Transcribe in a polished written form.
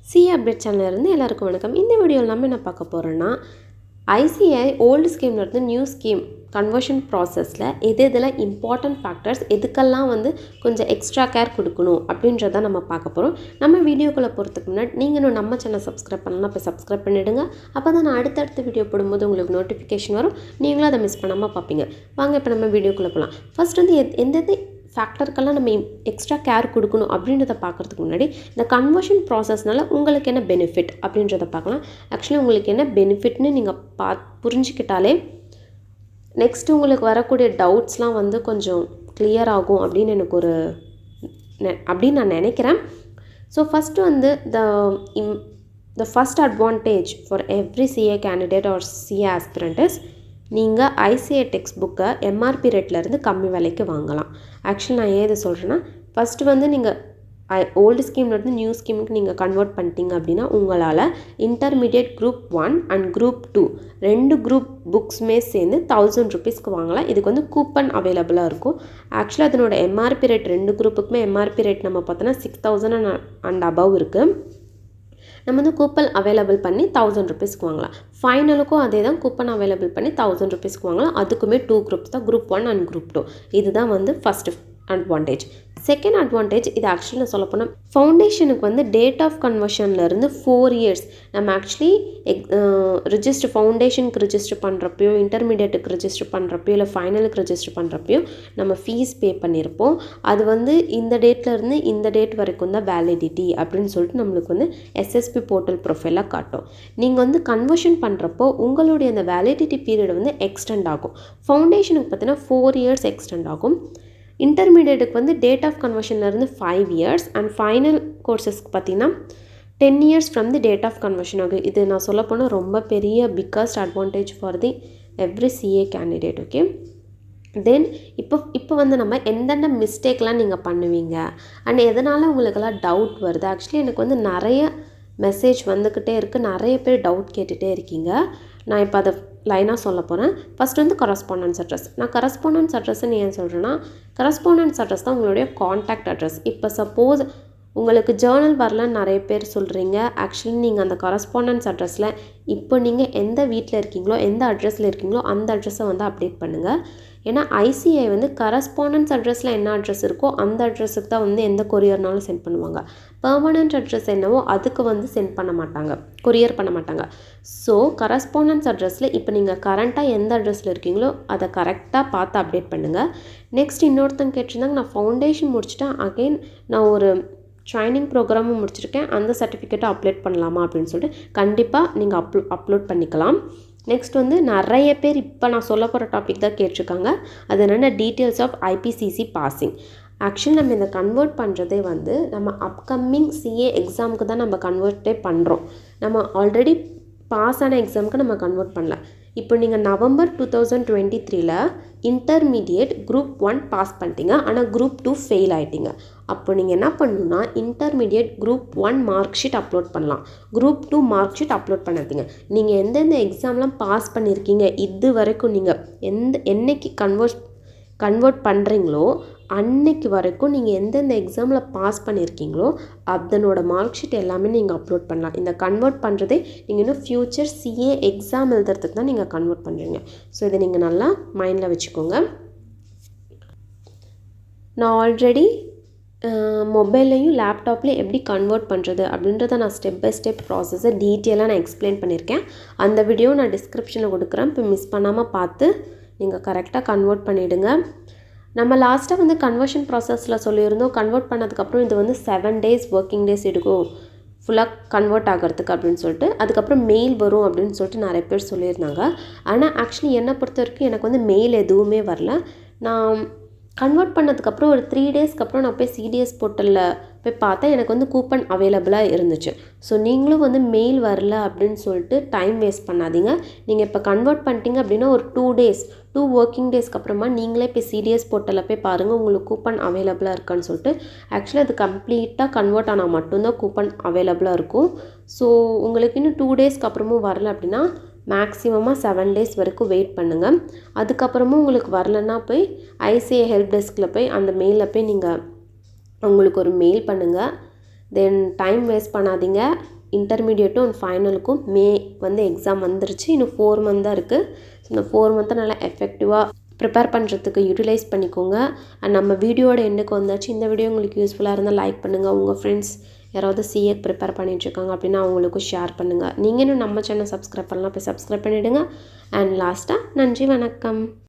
CA update சேனல்ல இருந்து எல்லாருக்கும் வணக்கம். இந்த வீடியோவில் நம்ம என்ன பார்க்க போகிறோன்னா, ICAI ஓல்டு ஸ்கீம்லேருந்து நியூ ஸ்கீம் கன்வர்ஷன் ப்ராசஸில் எதெல்லாம் இம்பார்ட்டன்ட் ஃபேக்டர்ஸ் எதுக்கெல்லாம் கொஞ்சம் எக்ஸ்ட்ரா கேர் கொடுக்கணும் அப்படின்றத நம்ம பார்க்க போகிறோம். நம்ம வீடியோக்குள்ளே போகிறதுக்கு முன்னாடி நீங்கள் இன்னும் நம்ம சேனல் சப்ஸ்கிரைப் பண்ணலாம், இப்போ சப்ஸ்கிரைப் பண்ணிவிடுங்க. அப்போ தான் நான் அடுத்தடுத்த வீடியோ போடும்போது உங்களுக்கு நோட்டிஃபிகேஷன் வரும், நீங்களும் அதை மிஸ் பண்ணாமல் பார்ப்பீங்க. வாங்க இப்போ நம்ம வீடியோக்குள்ளே போகலாம். ஃபர்ஸ்ட் எந்தெந்த ஃபேக்டருக்கெல்லாம் நம்ம எக்ஸ்ட்ரா கேர் கொடுக்கணும் அப்படின்றத பார்க்குறதுக்கு முன்னாடி இந்த கன்வர்ஷன் ப்ராசஸ்னால உங்களுக்கு என்ன பெனிஃபிட் அப்படின்றத பார்க்கலாம். ஆக்சுவலி உங்களுக்கு என்ன பெனிஃபிட்னு நீங்கள் புரிஞ்சுக்கிட்டாலே நெக்ஸ்ட் உங்களுக்கு வரக்கூடிய டவுட்ஸ்லாம் கொஞ்சம் கிளியர் ஆகும் அப்படின்னு எனக்கு அப்படின்னு நான் நினைக்கிறேன். So first the first advantage for every CA candidate or CA aspirant is நீங்கள் ICAI டெக்ஸ்ட் புக்கை MRP ரேட்லேருந்து கம்மி விலைக்கு வாங்கலாம். ஆக்சுவலி நான் ஏன் இதை சொல்கிறேன்னா, ஃபஸ்ட்டு நீங்கள் ஓல்டு ஸ்கீம்லேருந்து நியூ ஸ்கீமுக்கு நீங்கள் கன்வெர்ட் பண்ணிட்டீங்க அப்படின்னா உங்களால் இன்டர்மீடியட் குரூப் 1 அண்ட் குரூப் 2 ரெண்டு குரூப் புக்ஸுமே சேர்ந்து 1000 ரூபீஸ்க்கு வாங்கலாம். இதுக்கு கூப்பன் அவைலபிளாக இருக்கும். ஆக்சுவலி அதனோட MRP ரேட் ரெண்டு குரூப்புக்குமே MRP ரேட் நம்ம பார்த்தோன்னா 6000 அண்ட் அபவ் இருக்குது. நம்ம கூப்பன் அவைலபிள் பண்ணி 1000 ரூபீஸ்க்கு வாங்கலாம். ஃபைனலுக்கும் அதே தான், கூப்பன் அவைலபிள் பண்ணி 1000 ரூபீஸ்க்கு வாங்கலாம். அதுக்குமே 2 குரூப்ஸ் தான், குரூப் 1 அண்ட் குரூப் 2. இதுதான் ஃபஸ்ட்டு அட்வான்டேஜ். செகண்ட் அட்வான்டேஜ், இது ஆக்சுவலி நான் சொல்ல போனால் ஃபவுண்டேஷனுக்கு டேட் ஆஃப் கன்வர்ஷன்லேருந்து 4 இயர்ஸ் நம்ம ஆக்சுவலி ரிஜிஸ்டர் ஃபவுண்டேஷனுக்கு ரிஜிஸ்டர் பண்ணுறப்பையோ, இன்டர்மீடியட்டுக்கு ரிஜிஸ்டர் பண்ணுறப்பையோ, இல்லை ஃபைனலுக்கு ரிஜிஸ்டர் பண்ணுறப்பையோ நம்ம ஃபீஸ் பே பண்ணியிருப்போம். அது இந்த டேட்லேருந்து இந்த டேட் வரைக்கும் தான் வேலிடிட்டி அப்படின்னு சொல்லிட்டு நம்மளுக்கு SSP போர்ட்டல் ப்ரொஃபைலாக காட்டும். நீங்கள் கன்வர்ஷன் பண்ணுறப்போ உங்களுடைய அந்த வேலிடிட்டி பீரியட் எக்ஸ்டெண்ட் ஆகும். ஃபவுண்டேஷனுக்கு பார்த்தீங்கன்னா 4 இயர்ஸ் எக்ஸ்டெண்ட் ஆகும். இன்டர்மீடியட்டுக்கு டேட் ஆஃப் கன்வர்ஷன்லேருந்து 5 இயர்ஸ் அண்ட் ஃபைனல் கோர்சஸ்க்கு பார்த்தீங்கன்னா 10 years from the date of conversion ஆகும். இது நான் சொல்ல போனால் ரொம்ப பெரிய biggest advantage for the every CA candidate. Okay, then இப்போ நம்ம எந்தெந்த மிஸ்டேக்லாம் நீங்கள் பண்ணுவீங்க அண்ட் எதனால் உங்களுக்கெல்லாம் டவுட் வருது. ஆக்சுவலி எனக்கு நிறைய மெசேஜ் வந்துக்கிட்டே இருக்குது, நிறைய பேர் டவுட் கேட்டுகிட்டே இருக்கீங்க. நான் இப்போ அதை லைனாக சொல்ல போகிறேன். First correspondence address. நான் கரஸ்பாண்டன்ஸ் அட்ரஸ்ன்னு ஏன் சொல்கிறேன்னா, கரஸ்பாண்டன்ஸ் அட்ரஸ் தான் உங்களுடைய காண்டாக்ட் அட்ரஸ். இப்போ சப்போஸ் உங்களுக்கு ஜேர்னல் வரலன்னு நிறைய பேர் சொல்கிறீங்க. ஆக்சுவலி நீங்கள் அந்த கரஸ்பாண்டன்ஸ் அட்ரஸில் இப்போ நீங்கள் எந்த வீட்டில் இருக்கீங்களோ, எந்த அட்ரஸில் இருக்கீங்களோ அந்த அட்ரஸை அப்டேட் பண்ணுங்கள். ஏன்னா ICAI கரஸ்பாண்டன்ஸ் அட்ரஸில் என்ன அட்ரஸ் இருக்கோ அந்த அட்ரஸுக்கு தான் எந்த கொரியர்னாலும் சென்ட் பண்ணுவாங்க. பெர்மனன்ட் அட்ரஸ் என்னவோ அதுக்கு சென்ட் பண்ண மாட்டாங்க, கொரியர் பண்ண மாட்டாங்க. ஸோ கரஸ்பாண்டன்ஸ் அட்ரஸில் இப்போ நீங்கள் கரண்ட்டாக எந்த அட்ரஸில் இருக்கீங்களோ அதை கரெக்டாக பார்த்து அப்டேட் பண்ணுங்கள். நெக்ஸ்ட் இன்னொருத்தங்க கேட்டிருந்தாங்க, நான் ஃபவுண்டேஷன் முடிச்சுட்டேன், அகெயின் நான் ஒரு ட்ரைனிங் ப்ரோக்ராமும் முடிச்சிருக்கேன், அந்த சர்டிஃபிகேட்டை அப்லோட் பண்ணலாமா அப்படின்னு சொல்லிட்டு கண்டிப்பாக நீங்கள் அப்லோட் பண்ணிக்கலாம். நெக்ஸ்ட் நிறைய பேர் இப்போ நான் சொல்ல போகிற டாபிக் தான் கேட்டிருக்காங்க. அது என்னென்ன details of IPCC passing. Actually நம்ம இதை கன்வெர்ட் பண்ணுறதே நம்ம அப்கமிங் CA எக்ஸாமுக்கு தான் நம்ம கன்வெர்ட்டே பண்ணுறோம். நம்ம ஆல்ரெடி பாஸ் ஆன எக்ஸாமுக்கு நம்ம கன்வெர்ட் பண்ணல. இப்போ நீங்கள் நவம்பர் 2023 இன்டர்மீடியட் குரூப் 1 பாஸ் பண்ணிட்டீங்க, ஆனால் குரூப் 2 ஃபெயில் ஆகிட்டீங்க. அப்போ நீங்கள் என்ன பண்ணணும்னா intermediate group 1 mark sheet upload பண்ணலாம், குரூப் 2 மார்க் ஷீட் அப்லோட் பண்ணாதீங்க. நீங்கள் எந்தெந்த எக்ஸாம்லாம் பாஸ் பண்ணியிருக்கீங்க, இது வரைக்கும் நீங்கள் என்னைக்கு கன்வெர்ட் பண்ணுறீங்களோ அன்னைக்கு வரைக்கும் நீங்கள் எந்தெந்த எக்ஸாமில் பாஸ் பண்ணியிருக்கீங்களோ அதனோட மார்க் ஷீட் எல்லாமே நீங்கள் அப்லோட் பண்ணலாம். இந்த கன்வெர்ட் பண்ணுறதே நீங்கள் இன்னும் ஃப்யூச்சர் CA எக்ஸாம் எழுதுறதுக்கு தான் நீங்கள் கன்வெர்ட் பண்ணுறீங்க. ஸோ இதை நீங்கள் நல்லா மைண்டில் வச்சுக்கோங்க. நான் ஆல்ரெடி மொபைல்லையும் லேப்டாப்லேயும் எப்படி கன்வெர்ட் பண்ணுறது அப்படின்றத நான் ஸ்டெப் பை ஸ்டெப் ப்ராசஸை டீட்டெயிலாக நான் எக்ஸ்பிளைன் பண்ணியிருக்கேன். அந்த வீடியோ நான் டிஸ்கிரிப்ஷனில் கொடுக்குறேன், இப்போ மிஸ் பண்ணாமல் பார்த்து நீங்கள் கரெக்டாக கன்வெர்ட் பண்ணிவிடுங்க. நம்ம லாஸ்ட்டாக கன்வர்ஷன் ப்ராசஸில் சொல்லியிருந்தோம், கன்வெர்ட் பண்ணதுக்கப்புறம் இது 7 டேஸ் ஒர்க்கிங் டேஸ் எடுக்கும் ஃபுல்லாக கன்வெர்ட் ஆகிறதுக்கு அப்படின்னு சொல்லிட்டு. அதுக்கப்புறம் மெயில் வரும் அப்படின்னு சொல்லிட்டு நிறைய பேர் சொல்லியிருந்தாங்க. ஆனால் ஆக்சுவலி என்னை பொறுத்த வரைக்கும் எனக்கு மெயில் எதுவுமே வரல. நான் கன்வெர்ட் பண்ணதுக்கப்புறம் ஒரு 3 டேஸ்க்கு அப்புறம் நான் போய் CDS போர்ட்டலில் போய் பார்த்தா எனக்கு கூப்பன் அவைலபிளாக இருந்துச்சு. ஸோ நீங்களும் மெயில் வரல அப்படின்னு சொல்லிட்டு டைம் வேஸ்ட் பண்ணாதீங்க. நீங்கள் இப்போ கன்வெர்ட் பண்ணிட்டீங்க அப்படின்னா ஒரு 2 ஒர்க்கிங் டேஸ்க்கு அப்புறமா நீங்களே போய் CDS போர்ட்டலில் போய் பாருங்கள் உங்களுக்கு கூப்பன் அவைலபிளாக இருக்கான்னு சொல்லிட்டு. ஆக்சுவலி அது கம்ப்ளீட்டாக கன்வெர்ட் ஆனால் மட்டும்தான் கூப்பன் அவைலபிளாக இருக்கும். ஸோ உங்களுக்கு இன்னும் 2 டேஸ்க்கு அப்புறமும் வரல அப்படின்னா மேக்ஸிமமாக 7 டேஸ் வரைக்கும் வெயிட் பண்ணுங்கள். அதுக்கப்புறமும் உங்களுக்கு வரலன்னா போய் ICAI ஹெல்ப் டெஸ்கில் போய் அந்த மெயிலில் போய் நீங்கள் உங்களுக்கு ஒரு மெயில் பண்ணுங்கள். தென் டைம் வேஸ்ட் பண்ணாதீங்க. இன்டர்மீடியேட்டும் அண்ட் ஃபைனலுக்கும் மே வந்து எக்ஸாம் வந்துருச்சு. இன்னும் 4 மந்த் தான் இருக்குது. ஸோ இந்த 4 மந்த்தை நல்லா எஃபெக்டிவாக ப்ரிப்பேர் பண்ணுறதுக்கு யூட்டிலைஸ் பண்ணிக்கோங்க. அண்ட் நம்ம வீடியோட எண்டுக்கு வந்தாச்சு. இந்த வீடியோ உங்களுக்கு யூஸ்ஃபுல்லாக இருந்தால் லைக் பண்ணுங்கள். உங்கள் ஃப்ரெண்ட்ஸ் யாராவது சிஏ ப்ரிப்பேர் பண்ணிகிட்ருக்காங்க அப்படின்னா அவங்களுக்கும் ஷேர் பண்ணுங்கள். நீங்கள் இன்னும் நம்ம சேனல் சப்ஸ்கிரைப் பண்ணலாம், போய் சப்ஸ்கிரைப் பண்ணிவிடுங்க. அண்ட் லாஸ்ட்டாக நன்றி, வணக்கம்.